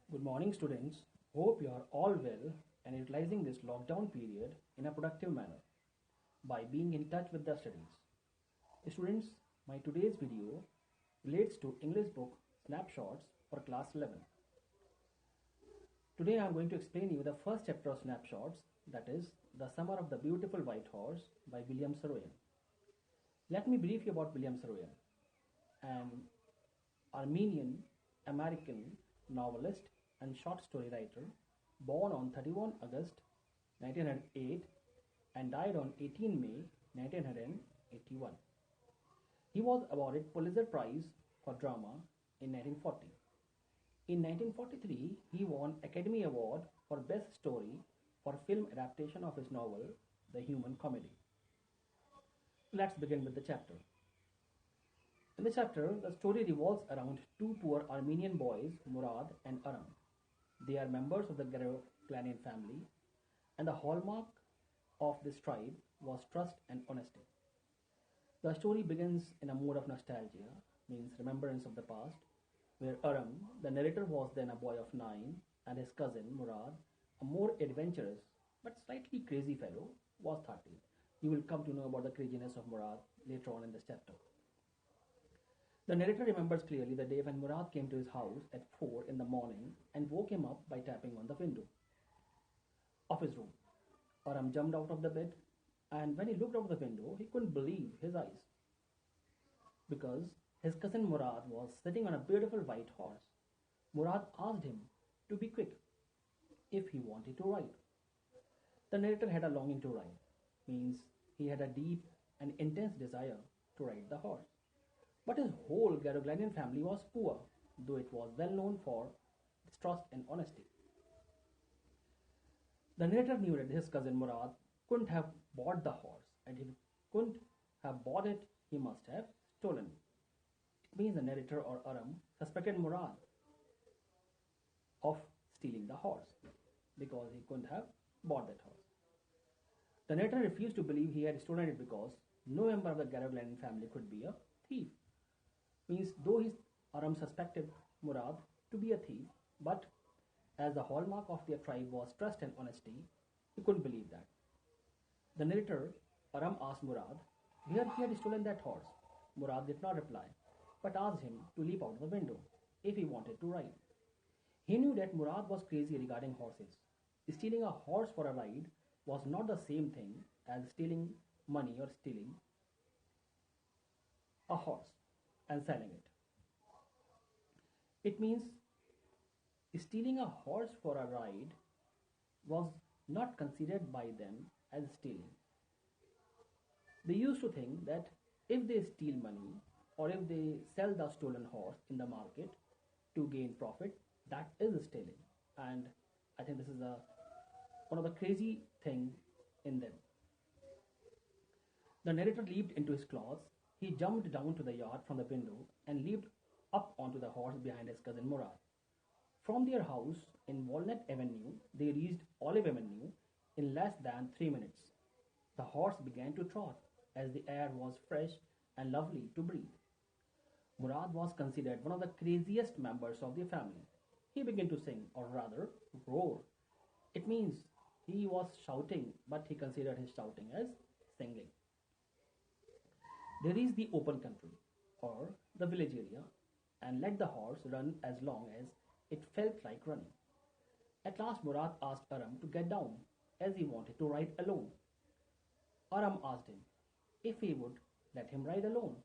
Good morning, students. Hope you are all well and utilizing this lockdown period in a productive manner by being in touch with the studies. Students, my today's video relates to English book Snapshots for class 11. Today I am going to explain you the first chapter of Snapshots, that is The Summer of the Beautiful White Horse by William Saroyan. Let me brief you about William Saroyan, an Armenian American novelist and short story writer, born on 31 August 1908 and died on 18 May 1981. He was awarded Pulitzer Prize for Drama in 1940. In 1943, he won Academy Award for Best Story for film adaptation of his novel, The Human Comedy. Let's begin with the chapter. In the chapter, the story revolves around two poor Armenian boys, Murad and Aram. They are members of the Garoglanin family, and the hallmark of this tribe was trust and honesty. The story begins in a mood of nostalgia, means remembrance of the past, where Aram, the narrator, was then a boy of 9, and his cousin Murad, a more adventurous but slightly crazy fellow, was 13. You will come to know about the craziness of Murad later on in this chapter. The narrator remembers clearly the day when Murad came to his house at 4 in the morning and woke him up by tapping on the window of his room. Aram jumped out of the bed, and when he looked out of the window, he couldn't believe his eyes, because his cousin Murad was sitting on a beautiful white horse. Murad asked him to be quick if he wanted to ride. The narrator had a longing to ride, means he had a deep and intense desire to ride the horse. But his whole Garoglanian family was poor, though it was well known for its trust and honesty. The narrator knew that his cousin Murad couldn't have bought the horse, and if he couldn't have bought it, he must have stolen it. It means the narrator or Aram suspected Murad of stealing the horse because he couldn't have bought that horse. The narrator refused to believe he had stolen it because no member of the Garoglanian family could be a thief. Means though Aram suspected Murad to be a thief, but as the hallmark of their tribe was trust and honesty, he couldn't believe that. The narrator, Aram, asked Murad where he had stolen that horse. Murad did not reply, but asked him to leap out of the window if he wanted to ride. He knew that Murad was crazy regarding horses. Stealing a horse for a ride was not the same thing as stealing money or stealing a horse and selling it. It means stealing a horse for a ride was not considered by them as stealing. They used to think that if they steal money or if they sell the stolen horse in the market to gain profit, that is stealing. And I think this is one of the crazy thing in them. The narrator leaped into his clothes. He jumped down to the yard from the window and leaped up onto the horse behind his cousin Murad. From their house in Walnut Avenue, they reached Olive Avenue in less than 3 minutes. The horse began to trot as the air was fresh and lovely to breathe. Murad was considered one of the craziest members of their family. He began to sing, or rather, roar. It means he was shouting, but he considered his shouting as singing. They reached the open country, or the village area, and let the horse run as long as it felt like running. At last Murad asked Aram to get down, as he wanted to ride alone. Aram asked him if he would let him ride alone.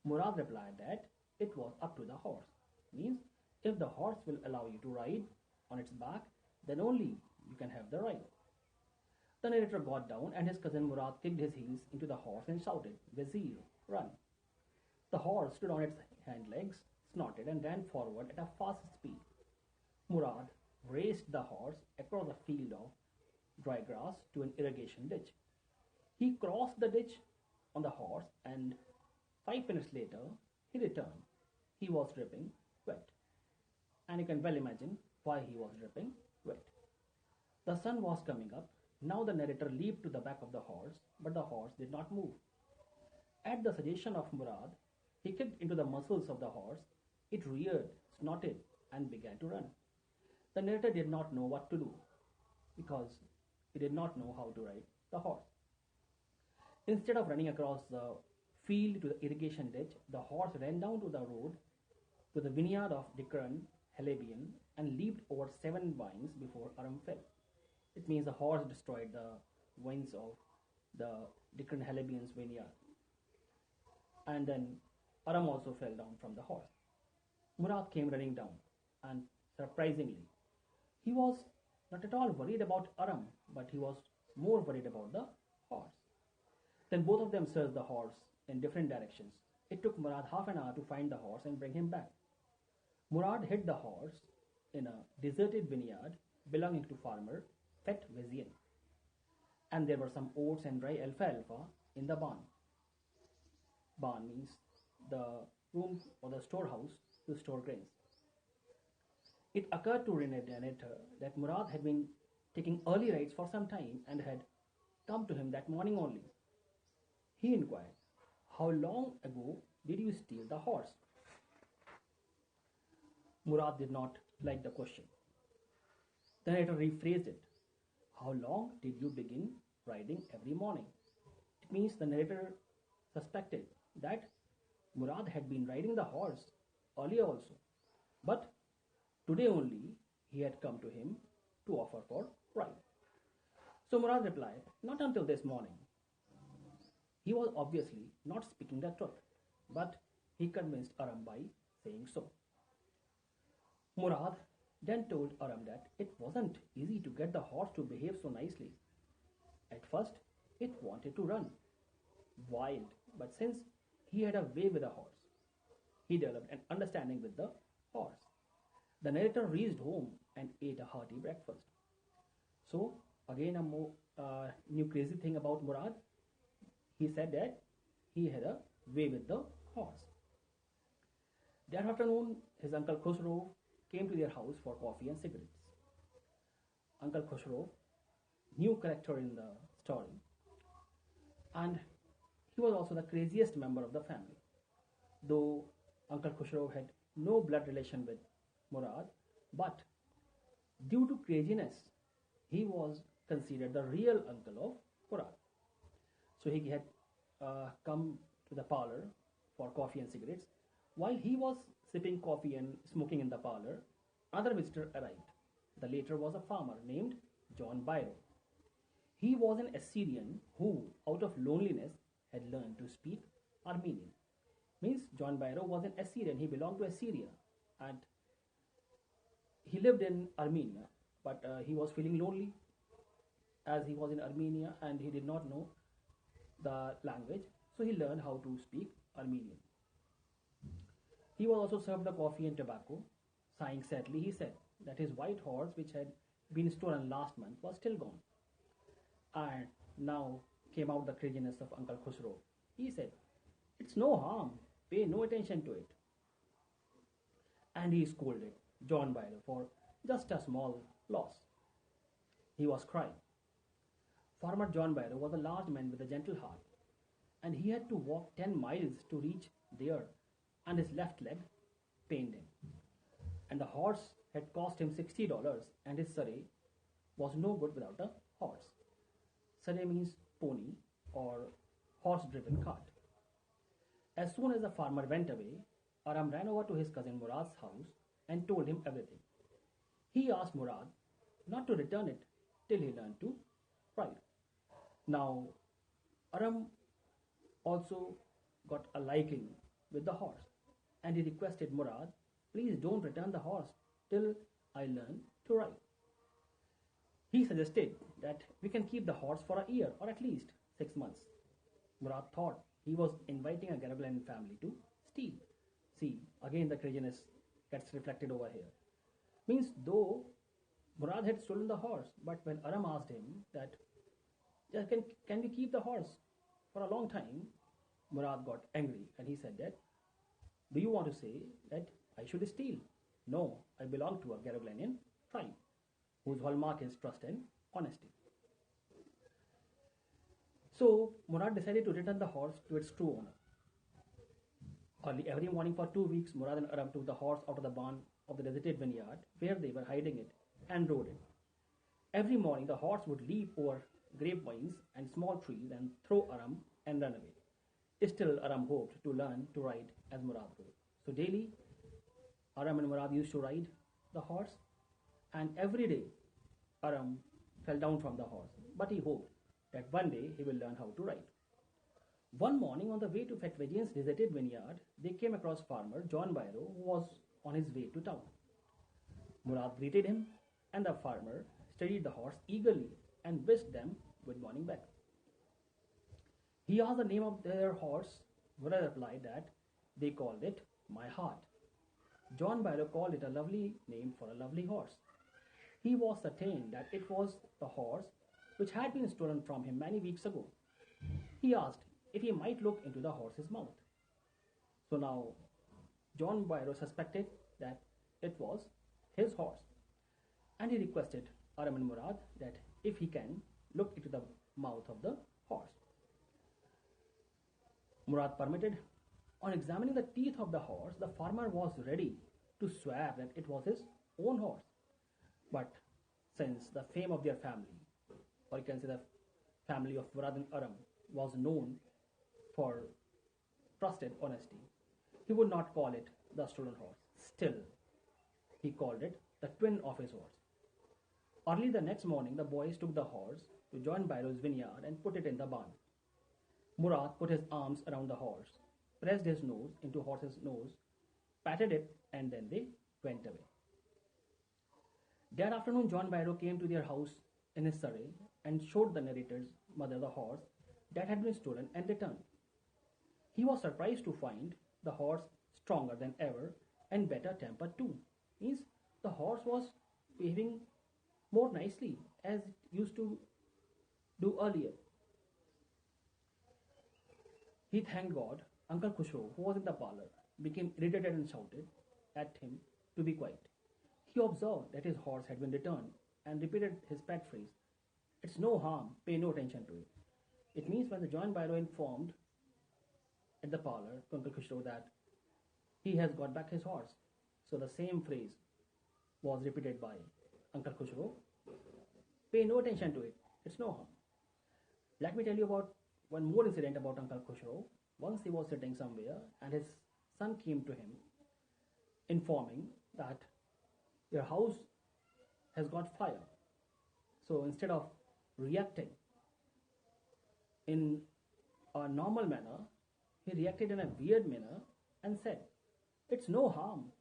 Murad replied that it was up to the horse, means if the horse will allow you to ride on its back, then only you can have the ride. The narrator got down and his cousin Murad kicked his heels into the horse and shouted, "Wazir, run." The horse stood on its hind legs, snorted and ran forward at a fast speed. Murad raced the horse across a field of dry grass to an irrigation ditch. He crossed the ditch on the horse and 5 minutes later he returned. He was dripping wet. And you can well imagine why he was dripping wet. The sun was coming up. Now the narrator leaped to the back of the horse, but the horse did not move. At the suggestion of Murad, he kicked into the muscles of the horse. It reared, snorted, and began to run. The narrator did not know what to do because he did not know how to ride the horse. Instead of running across the field to the irrigation ditch, the horse ran down to the road to the vineyard of Dikran Halebian and leaped over 7 vines before Aram fell. It means the horse destroyed the vines of the Dikran Halebian's vineyard. And then Aram also fell down from the horse. Murad came running down, and surprisingly, he was not at all worried about Aram, but he was more worried about the horse. Then both of them searched the horse in different directions. It took Murad half an hour to find the horse and bring him back. Murad hid the horse in a deserted vineyard belonging to farmer Fet Vizian, and there were some oats and dry alfalfa in the barn. Barn means the room or the storehouse to store grains. It occurred to narrator that Murad had been taking early rides for some time and had come to him that morning only. He inquired, "How long ago did you steal the horse?" Murad did not like the question. The narrator rephrased it. "How long did you begin riding every morning?" It means the narrator suspected that Murad had been riding the horse earlier also, but today only he had come to him to offer for ride. So Murad replied, "Not until this morning." He was obviously not speaking the truth, but he convinced Aram by saying so. Murad then told Aram that it wasn't easy to get the horse to behave so nicely. At first, it wanted to run wild, but since he had a way with the horse, he developed an understanding with the horse. The narrator reached home and ate a hearty breakfast. So, again, a new crazy thing about Murad. He said that he had a way with the horse. That afternoon, his uncle Khosrow came to their house for coffee and cigarettes. Uncle Khosrow, new character in the story, and he was also the craziest member of the family. Though Uncle Khosrow had no blood relation with Murad, but due to craziness, he was considered the real uncle of Murad. So he had come to the parlor for coffee and cigarettes. While he was sipping coffee and smoking in the parlor, another visitor arrived. The latter was a farmer named John Byro. He was an Assyrian who, out of loneliness, had learned to speak Armenian. Means John Byro was an Assyrian. He belonged to Assyria, and he lived in Armenia, but he was feeling lonely as he was in Armenia and he did not know the language, so he learned how to speak Armenian. He was also served the coffee and tobacco. Sighing sadly, he said that his white horse, which had been stolen last month, was still gone. And now came out the craziness of Uncle Khusro. He said, "It's no harm, pay no attention to it." And he scolded John Byro for just a small loss. He was crying. Farmer John Byro was a large man with a gentle heart, and he had to walk 10 miles to reach there, and his left leg pained him. And the horse had cost him $60, and his saray was no good without a horse. Saray means pony or horse-driven cart. As soon as the farmer went away, Aram ran over to his cousin Murad's house and told him everything. He asked Murad not to return it till he learned to ride. Now, Aram also got a liking with the horse, and he requested Murad, "Please don't return the horse till I learn to ride." He suggested that we can keep the horse for a year or at least 6 months. Murad thought he was inviting a Garaglan family to steal. See, again the craziness gets reflected over here. Means though Murad had stolen the horse, but when Aram asked him that, "Yeah, can we keep the horse for a long time?" Murad got angry and he said that, "Do you want to say that I should steal? No, I belong to a Garaglanian tribe whose hallmark is trust and honesty." So Murad decided to return the horse to its true owner. Early every morning for 2 weeks, Murad and Aram took the horse out of the barn of the deserted vineyard where they were hiding it and rode it. Every morning the horse would leap over grapevines and small trees and throw Aram and run away. Still, Aram hoped to learn to ride as Murad rode. So daily, Aram and Murad used to ride the horse, and every day Aram fell down from the horse, but he hoped that one day he will learn how to ride. One morning, on the way to Fetwajian's deserted vineyard, they came across farmer John Byro, who was on his way to town. Murad greeted him, and the farmer studied the horse eagerly and wished them good morning back. He asked the name of their horse. Murad replied that they called it My Heart. John Byro called it a lovely name for a lovely horse. He was certain that it was the horse which had been stolen from him many weeks ago. He asked if he might look into the horse's mouth. So now John Byro suspected that it was his horse, and he requested Aram and Murad that if he can look into the mouth of the horse. Murad permitted. On examining the teeth of the horse, the farmer was ready to swear that it was his own horse. But since the fame of their family, or you can say the family of Murad and Aram, was known for trusted honesty, he would not call it the stolen horse. Still, he called it the twin of his horse. Early the next morning, the boys took the horse to John Byro's vineyard and put it in the barn. Murad put his arms around the horse, pressed his nose into horse's nose, patted it, and then they went away. That afternoon, John Byro came to their house in his surrey and showed the narrator's mother the horse that had been stolen and returned. He was surprised to find the horse stronger than ever and better tempered too. Means the horse was behaving more nicely as it used to do earlier. He thanked God. Uncle Khushro, who was in the parlor, became irritated and shouted at him to be quiet. He observed that his horse had been returned and repeated his pet phrase, "It's no harm, pay no attention to it." It means when the John Byro informed at the parlor to Uncle Khushro that he has got back his horse. So the same phrase was repeated by Uncle Khushro, "Pay no attention to it, it's no harm." Let me tell you about one more incident about Uncle Khushro. Once he was sitting somewhere and his son came to him informing that your house has got fire. So instead of reacting in a normal manner, he reacted in a weird manner and said, "It's no harm,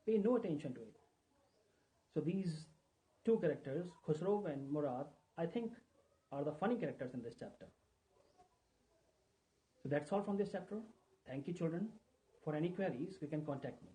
pay no attention to it." So these two characters, Khusro and Murad, I think are the funny characters in this chapter. So that's all from this chapter. Thank you, children. For any queries, you can contact me.